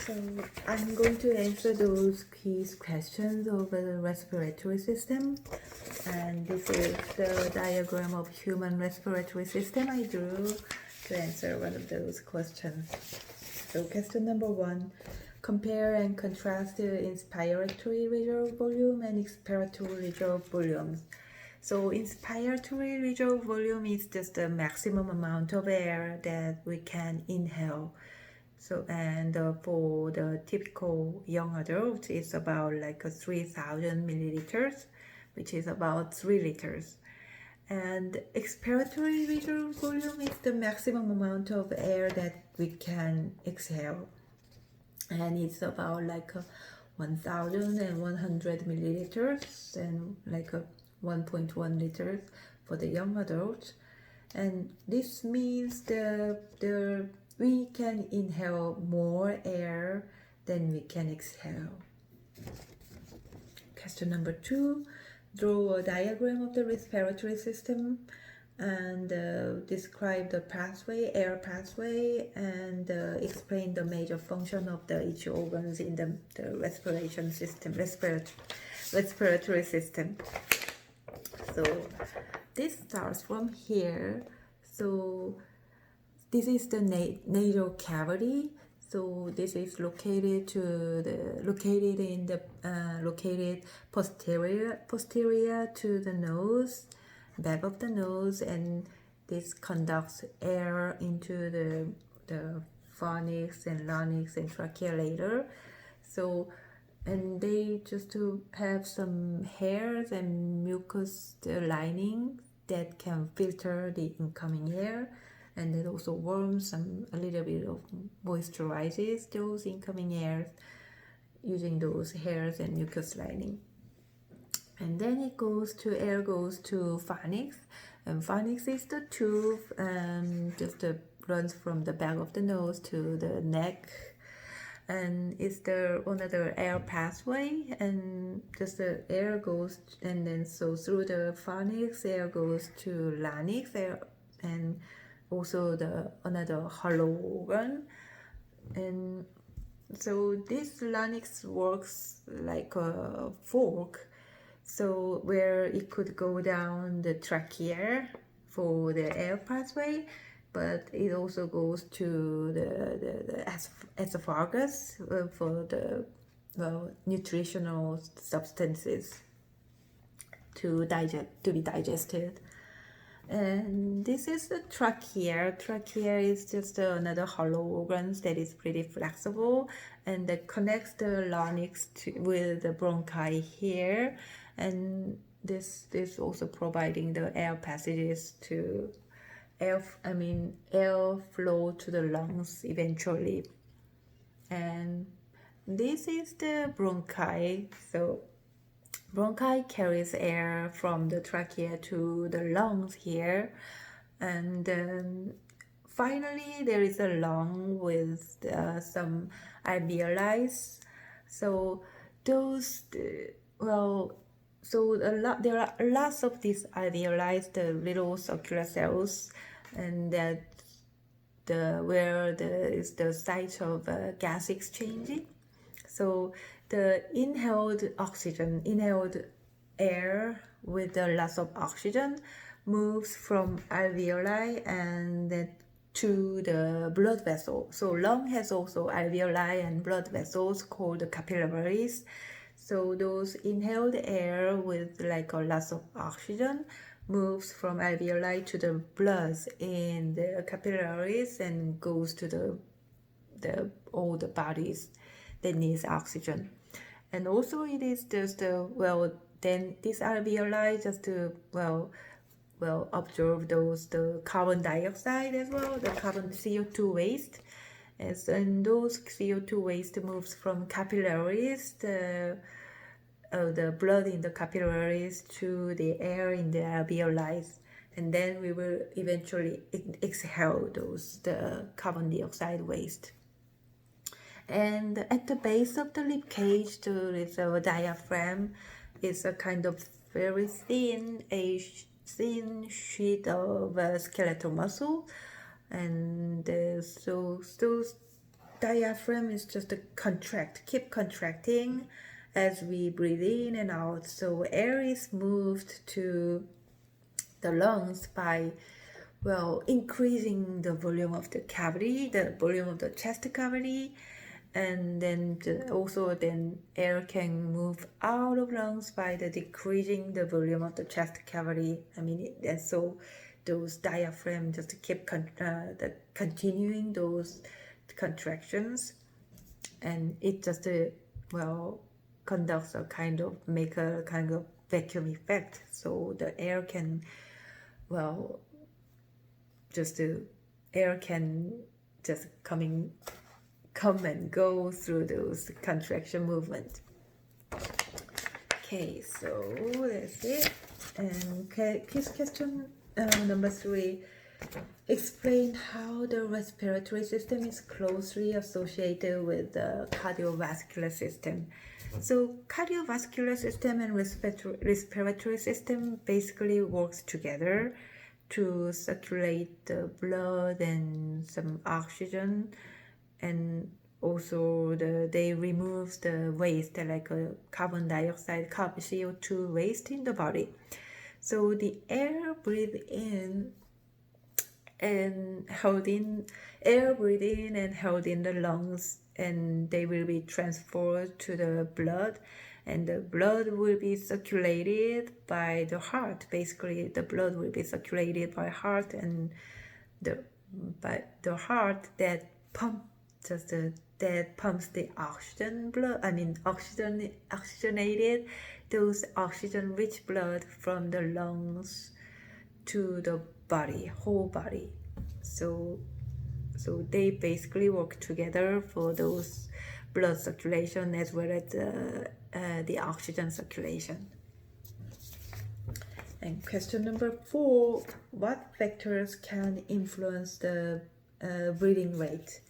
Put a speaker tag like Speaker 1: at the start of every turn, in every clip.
Speaker 1: So I'm going to answer those quiz questions over the respiratory system. And this is the diagram of human respiratory system I drew to answer one of those questions. So question number 1, compare and contrast the inspiratory reserve volume and expiratory reserve volumes. So inspiratory reserve volume is just the maximum amount of air that we can inhale. So for the typical young adult, it's about like 3,000 milliliters, which is about 3 liters. And expiratory reserve volume is the maximum amount of air that we can exhale, and it's about like 1,100 milliliters and like 1.1 liters for the young adult. And this means we can inhale more air than we can exhale. Question number 2, draw a diagram of the respiratory system and describe the air pathway, and explain the major function of each organs in the respiratory system. So this starts from here. So this is the nasal cavity. So this is located posterior to the nose, back of the nose, and this conducts air into the pharynx and larynx and trachea later. So, and they just to have some hairs and mucus lining that can filter the incoming air, and it also warms a little bit of moisturizes those incoming airs using those hairs and mucus lining. And then air goes to pharynx, and pharynx is the tube, just runs from the back of the nose to the neck, and it's another air pathway, and just the air goes, and then so through the pharynx, air goes to larynx, and also another hollow organ. And so this larynx works like a fork, so where it could go down the trachea for the air pathway, but it also goes to the esophagus for the nutritional substances to be digested. And this is the trachea. Trachea is just another hollow organ that is pretty flexible, and that connects the larynx with the bronchi here, and this is also providing the air passages to air flow to the lungs eventually. And this is the bronchi. So bronchi carries air from the trachea to the lungs here, and then finally there is a lung with some alveoli. So there are lots of these alveoli, the little circular cells, and that is the site of gas exchanging. So the inhaled air with the loss of oxygen moves from alveoli and then to the blood vessel. So lung has also alveoli and blood vessels called capillaries. So those inhaled air with like a loss of oxygen moves from alveoli to the blood in the capillaries and goes to all the bodies that needs oxygen. And also it is just then this alveoli just to absorb the carbon dioxide as well, the CO2 waste, and those CO2 waste moves from capillaries, the blood in the capillaries, to the air in the alveoli, and then we will eventually exhale the carbon dioxide waste. And at the base of the rib cage, there is a diaphragm. It's a kind of very thin sheet of skeletal muscle, and so diaphragm is just a keep contracting as we breathe in and out. So air is moved to the lungs by, well, increasing the volume of the cavity, the volume of the chest cavity, and then also then air can move out of lungs by the decreasing the volume of the chest cavity. And so those diaphragm just keep continuing those contractions, and it just conducts make a kind of vacuum effect, so the air can air can just come and go through those contraction movement. Okay, so that's it. And question number 3. Explain how the respiratory system is closely associated with the cardiovascular system. So cardiovascular system and respiratory system basically works together to circulate the blood and some oxygen, and also they remove the waste like carbon dioxide, CO2 waste in the body. So the air breathed in and held in the lungs, and they will be transferred to the blood, and the blood will be circulated by the heart. Basically, the blood will be circulated by heart, and the heart that pumps the oxygenated those oxygen-rich blood from the lungs to the whole body. So they basically work together for those blood circulation as well as the oxygen circulation. And question number 4, what factors can influence the breathing rate?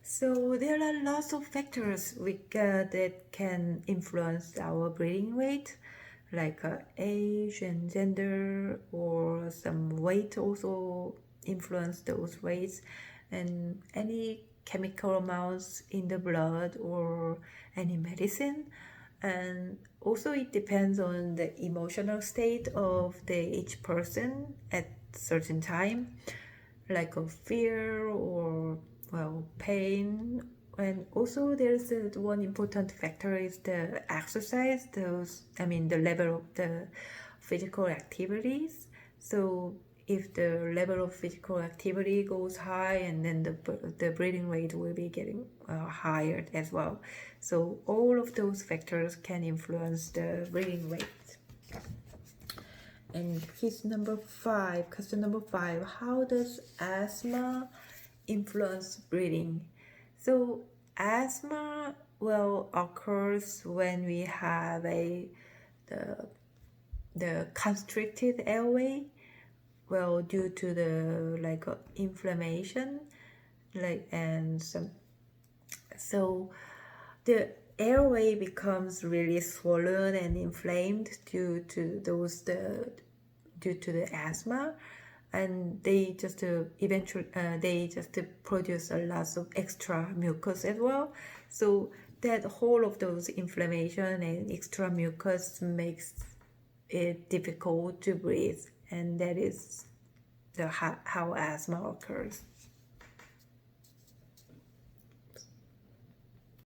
Speaker 1: So there are lots of factors that can influence our breathing rate, like age and gender, or some weight also influence those rates, and any chemical amounts in the blood or any medicine. And also it depends on the emotional state of each person at certain time, like a fear or pain. And also there's one important factor is the exercise, the level of the physical activities. So if the level of physical activity goes high, and then the breathing rate will be getting higher as well. So all of those factors can influence the breathing rate. And question number 5, how does asthma influence breathing? So asthma occurs when we have the constricted airway, due to the inflammation, so the airway becomes really swollen and inflamed due to the asthma, and they just eventually produce a lot of extra mucus as well. So that whole of those inflammation and extra mucus makes it difficult to breathe, and that is how asthma occurs.